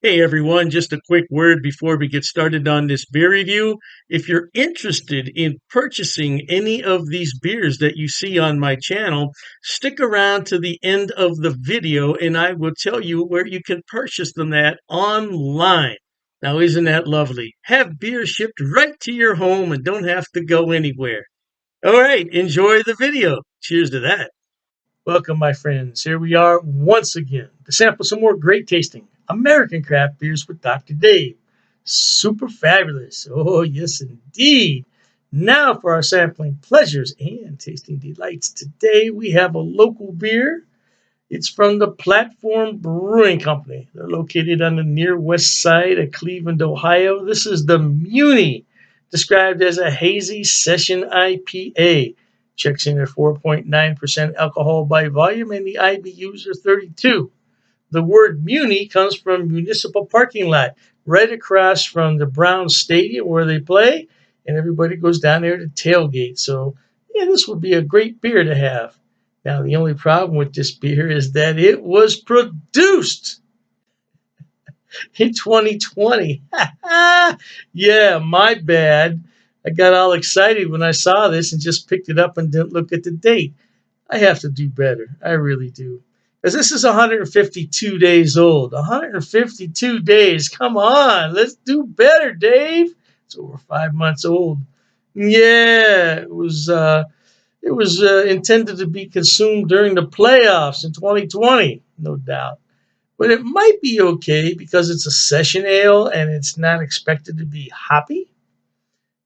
Hey everyone, just a quick word before we get started on this beer review. If you're interested in purchasing any of these beers that you see on my channel, stick around to the end of the video and I will tell you where you can purchase them at online. Now, isn't that lovely? Have beer shipped right to your home and don't have to go anywhere. All right, enjoy the video. Cheers to that. Welcome, my friends. Here we are once again to sample some more great tasting American craft beers with Dr. Dave. Super fabulous. Oh, yes, indeed. Now for our sampling pleasures and tasting delights. Today we have a local beer. It's from the Platform Brewing Company. They're located on the near west side of Cleveland, Ohio. This is the MUNI, described as a hazy session IPA. Checks in at 4.9% alcohol by volume, and the IBUs are 32. The word Muni comes from municipal parking lot, right across from the Browns Stadium where they play, and everybody goes down there to tailgate. So, yeah, this would be a great beer to have. Now, the only problem with this beer is that it was produced in 2020. Yeah, my bad. I got all excited when I saw this and just picked it up and didn't look at the date. I have to do better. I really do. Because this is 152 days old. 152 days. Come on. Let's do better, Dave. It's over 5 months old. Yeah, it was intended to be consumed during the playoffs in 2020, no doubt. But it might be okay because it's a session ale and it's not expected to be hoppy.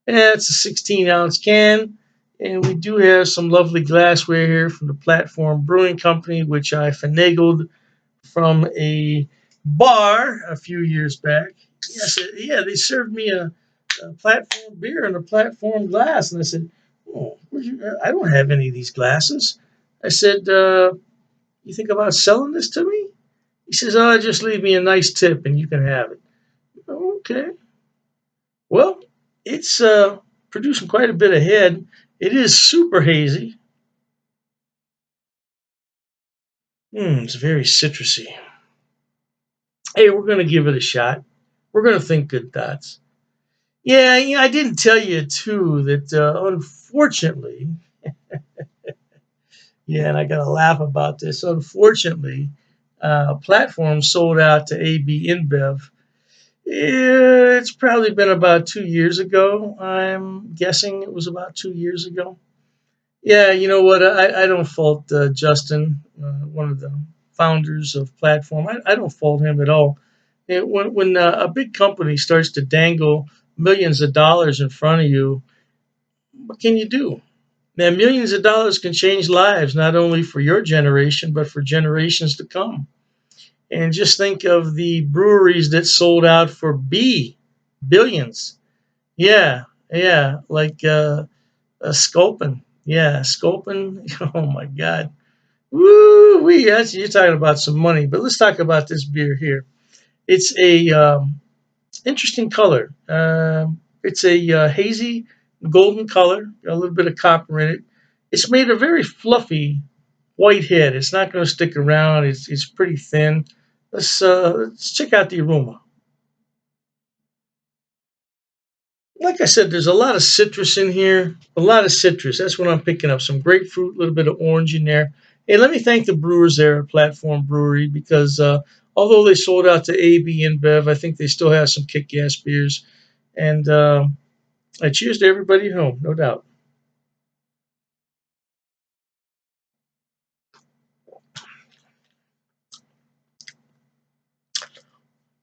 And it's a 16-ounce can. And we do have some lovely glassware here from the Platform Brewing Company, which I finagled from a bar a few years back. Yes, yeah, they served me a platform beer in a platform glass. And I said, oh, I don't have any of these glasses. I said, you think about selling this to me? He says, oh, just leave me a nice tip and you can have it. Okay. Well, it's producing quite a bit of head. It is super hazy. It's very citrusy. Hey, we're going to give it a shot. We're going to think good thoughts. Yeah, I didn't tell you, too, that unfortunately, yeah, and I got to laugh about this. Unfortunately, Platform sold out to AB InBev. It's probably been about 2 years ago. I'm guessing it was about 2 years ago. Yeah, you know what? I don't fault Justin, one of the founders of Platform. I don't fault him at all. When a big company starts to dangle millions of dollars in front of you, what can you do? Now, millions of dollars can change lives, not only for your generation, but for generations to come. And just think of the breweries that sold out for billions. Yeah, yeah, like Sculpin. Yeah, Sculpin. Oh my God. Woo wee. You're talking about some money. But let's talk about this beer here. It's a interesting color. It's a hazy golden color, got a little bit of copper in it. It's made a very fluffy white head. It's not going to stick around. It's pretty thin. Let's check out the aroma. Like I said, there's a lot of citrus in here. A lot of citrus. That's what I'm picking up. Some grapefruit, a little bit of orange in there. Hey, let me thank the brewers there at Platform Brewery because although they sold out to AB InBev, I think they still have some kick-ass beers. And I cheers to everybody at home, no doubt.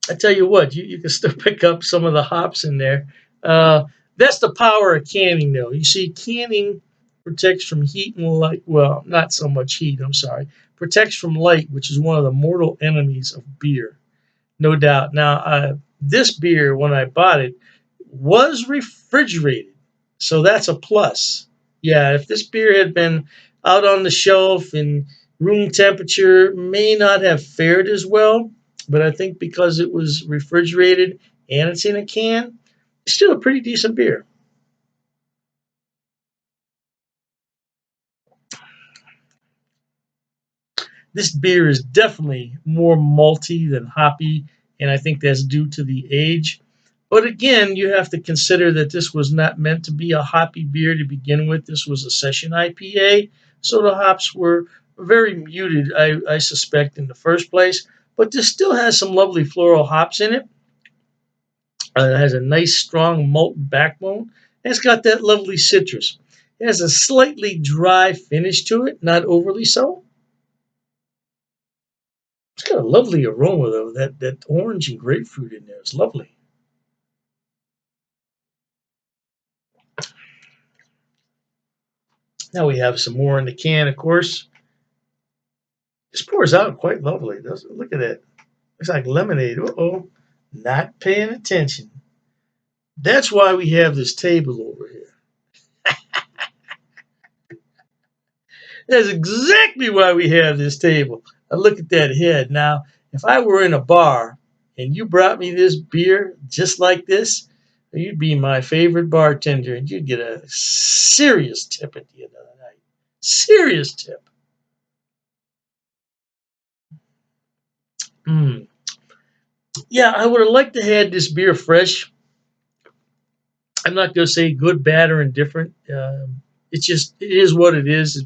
I tell you what, you can still pick up some of the hops in there. Uh, that's the power of canning, though. You see, canning protects from heat and light. Well, not so much heat, I'm sorry. Protects from light, which is one of the mortal enemies of beer, no doubt. Now, this beer, when I bought it, was refrigerated. So that's a plus. Yeah, if this beer had been out on the shelf in room temperature, may not have fared as well. But I think because it was refrigerated and it's in a can, it's still a pretty decent beer. This beer is definitely more malty than hoppy, and I think that's due to the age. But again, you have to consider that this was not meant to be a hoppy beer to begin with. This was a session IPA, so the hops were very muted, I suspect, in the first place. But this still has some lovely floral hops in it. It has a nice, strong malt backbone. And it's got that lovely citrus. It has a slightly dry finish to it, not overly so. It's got a lovely aroma, though. That orange and grapefruit in there is lovely. Now we have some more in the can, of course. This pours out quite lovely, doesn't it? Look at that. Looks like lemonade. Uh-oh. Not paying attention. That's why we have this table over here. That's exactly why we have this table. Now look at that head. Now, if I were in a bar and you brought me this beer just like this, you'd be my favorite bartender and you'd get a serious tip at the end of the night. Serious tip. Mm. Yeah, I would have liked to have had this beer fresh. I'm not going to say good, bad, or indifferent. It's just it is what it is.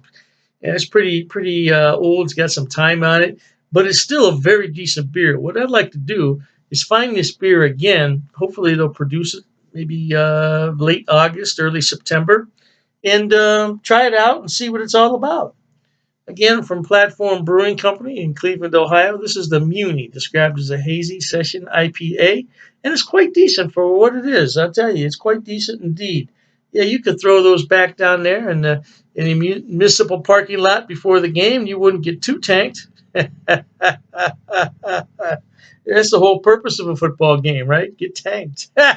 And it's pretty old. It's got some time on it, but it's still a very decent beer. What I'd like to do is find this beer again. Hopefully, they'll produce it maybe late August, early September, and try it out and see what it's all about. Again, from Platform Brewing Company in Cleveland, Ohio, this is the MUNI, described as a hazy session IPA, and it's quite decent for what it is. I'll tell you, it's quite decent indeed. Yeah, you could throw those back down there in the municipal parking lot before the game. You wouldn't get too tanked. That's the whole purpose of a football game, right? Get tanked. All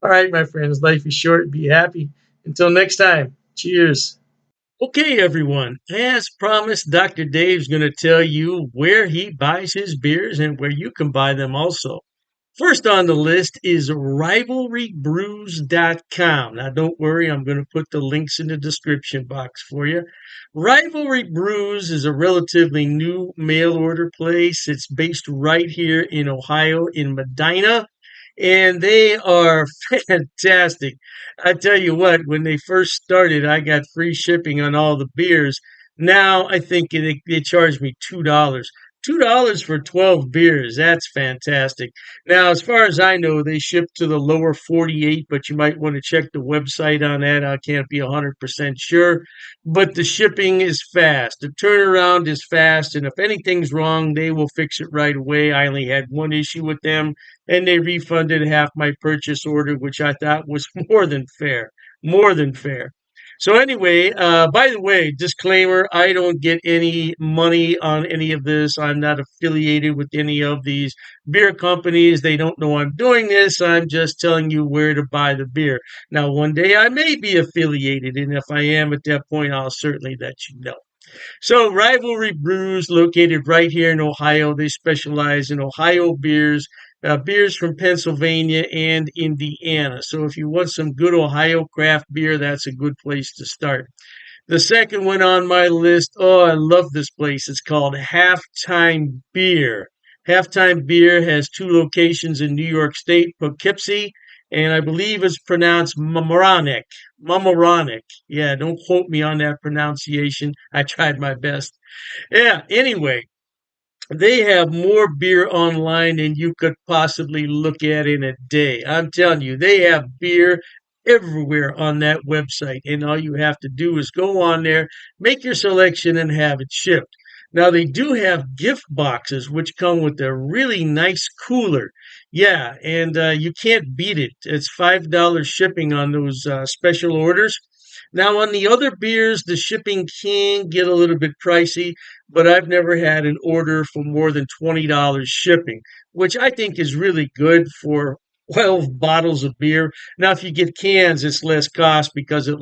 right, my friends, life is short. Be happy. Until next time, cheers. Okay, everyone. As promised, Dr. Dave's going to tell you where he buys his beers and where you can buy them also. First on the list is rivalrybrews.com. Now, don't worry, I'm going to put the links in the description box for you. Rivalry Brews is a relatively new mail order place. It's based right here in Ohio, in Medina, and they are fantastic. I tell you what, when they first started, I got free shipping on all the beers. Now I think they charge me $2. $2 for 12 beers. That's fantastic. Now, as far as I know, they ship to the lower 48, but you might want to check the website on that. I can't be 100% sure. But the shipping is fast. The turnaround is fast. And if anything's wrong, they will fix it right away. I only had one issue with them, and they refunded half my purchase order, which I thought was more than fair. More than fair. So anyway, by the way, disclaimer, I don't get any money on any of this. I'm not affiliated with any of these beer companies. They don't know I'm doing this. I'm just telling you where to buy the beer. Now, one day I may be affiliated, and if I am at that point, I'll certainly let you know. So, Rivalry Brews, located right here in Ohio, they specialize in Ohio beers, beers from Pennsylvania and Indiana. So, if you want some good Ohio craft beer, that's a good place to start. The second one on my list, oh, I love this place. It's called Halftime Beer. Halftime Beer has two locations in New York State, Poughkeepsie, and I believe it's pronounced Mamaroneck. Mamaroneck. Yeah, don't quote me on that pronunciation. I tried my best. Yeah, anyway, they have more beer online than you could possibly look at in a day. I'm telling you, they have beer everywhere on that website. And all you have to do is go on there, make your selection, and have it shipped. Now, they do have gift boxes, which come with a really nice cooler. Yeah, and you can't beat it. It's $5 shipping on those special orders. Now, on the other beers, the shipping can get a little bit pricey, but I've never had an order for more than $20 shipping, which I think is really good for 12 bottles of beer. Now, if you get cans, it's less cost because it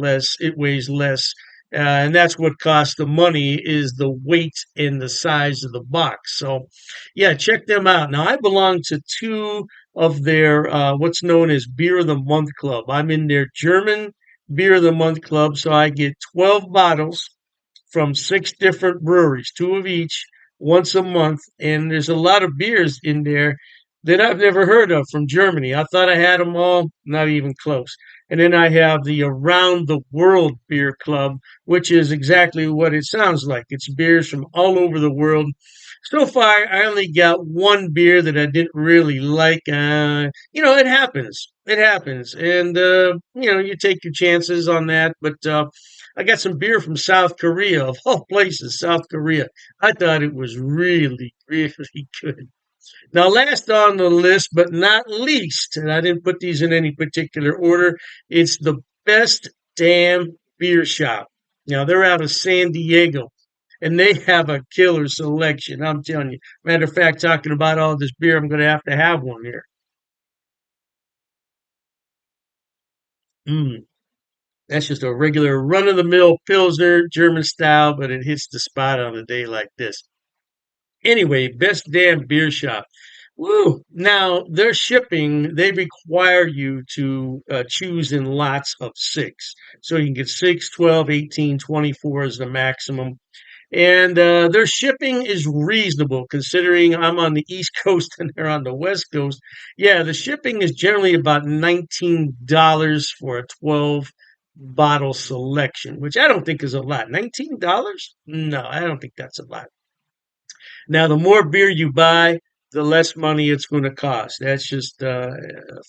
weighs less. And that's what costs the money is the weight and the size of the box. So, yeah, check them out. Now, I belong to two of their what's known as Beer of the Month Club. I'm in their German Beer of the Month Club, so I get 12 bottles from six different breweries, two of each, once a month, and there's a lot of beers in there that I've never heard of from Germany. I thought I had them all, not even close. And then I have the Around the World Beer Club, which is exactly what it sounds like. It's beers from all over the world. So far, I only got one beer that I didn't really like. It happens. It happens. And, you take your chances on that. But I got some beer from South Korea, of all places, South Korea. I thought it was really, really good. Now, last on the list, but not least, and I didn't put these in any particular order, it's the Best Damn Beer Shop. Now, they're out of San Diego, and they have a killer selection. I'm telling you. Matter of fact, talking about all this beer, I'm going to have one here. Mm, that's just a regular run of the mill Pilsner, German style, but it hits the spot on a day like this. Anyway, Best Damn Beer Shop. Woo! Now, their shipping, they require you to choose in lots of six. So you can get 6, 12, 18, 24 is the maximum. And their shipping is reasonable considering I'm on the East Coast and they're on the West Coast. Yeah, the shipping is generally about $19 for a 12 bottle selection, which I don't think is a lot. $19? No, I don't think that's a lot. Now, the more beer you buy, the less money it's going to cost. That's just a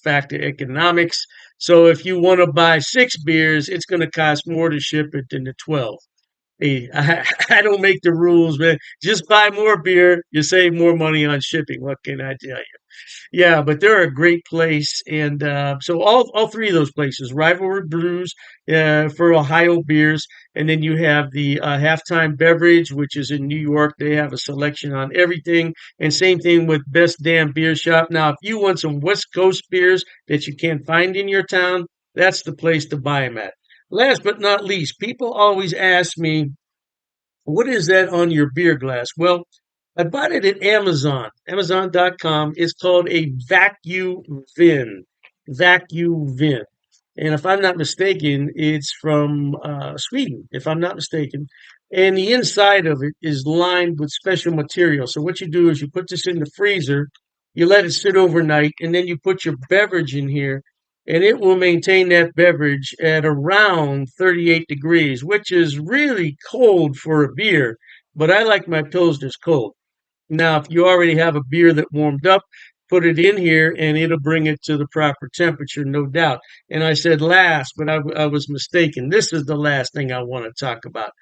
fact of economics. So if you want to buy six beers, it's going to cost more to ship it than the 12. Hey, I don't make the rules, man. Just buy more beer. You save more money on shipping. What can I tell you? Yeah, but they're a great place, and so all three of those places, Rivalry Brews for Ohio beers, and then you have the Halftime Beverage, which is in New York. They have a selection on everything, and same thing with Best Damn Beer Shop. Now, if you want some West Coast beers that you can't find in your town, that's the place to buy them at. Last but not least, people always ask me, what is that on your beer glass? Well, I bought it at Amazon, Amazon.com. It's called a vacuum vin. Vacuum vin. And if I'm not mistaken, it's from Sweden, if I'm not mistaken. And the inside of it is lined with special material. So what you do is you put this in the freezer, you let it sit overnight, and then you put your beverage in here, and it will maintain that beverage at around 38 degrees, which is really cold for a beer. But I like my Pilsners cold. Now, if you already have a beer that warmed up, put it in here and it'll bring it to the proper temperature, no doubt. And I said last, but I was mistaken. This is the last thing I want to talk about.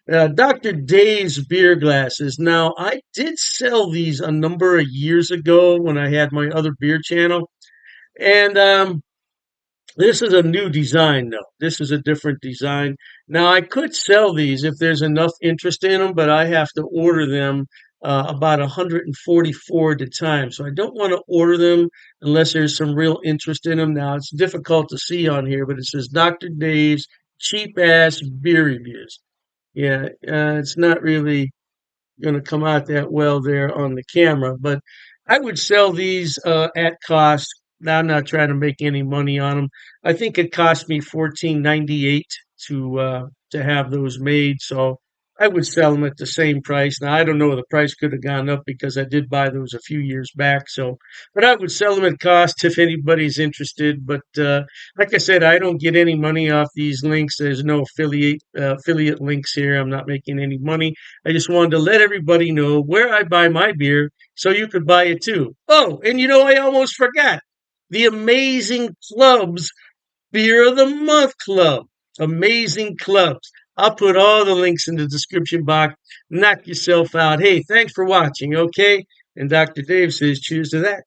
Dr. Dave's beer glasses. Now, I did sell these a number of years ago when I had my other beer channel. And this is a new design, though. This is a different design. Now, I could sell these if there's enough interest in them, but I have to order them about 144 at a time. So I don't want to order them unless there's some real interest in them. Now, it's difficult to see on here, but it says Dr. Dave's cheap ass beer reviews. Yeah, it's not really going to come out that well there on the camera. But I would sell these at cost. Now I'm not trying to make any money on them. I think it cost me 14.98 to have those made. So I would sell them at the same price. Now I don't know the price could have gone up because I did buy those a few years back. So, but I would sell them at cost if anybody's interested. But like I said, I don't get any money off these links. There's no affiliate links here. I'm not making any money. I just wanted to let everybody know where I buy my beer so you could buy it too. Oh, and I almost forgot the Amazing Clubs Beer of the Month Club. Amazing Clubs. I'll put all the links in the description box. Knock yourself out. Hey, thanks for watching, okay? And Dr. Dave says cheers to that.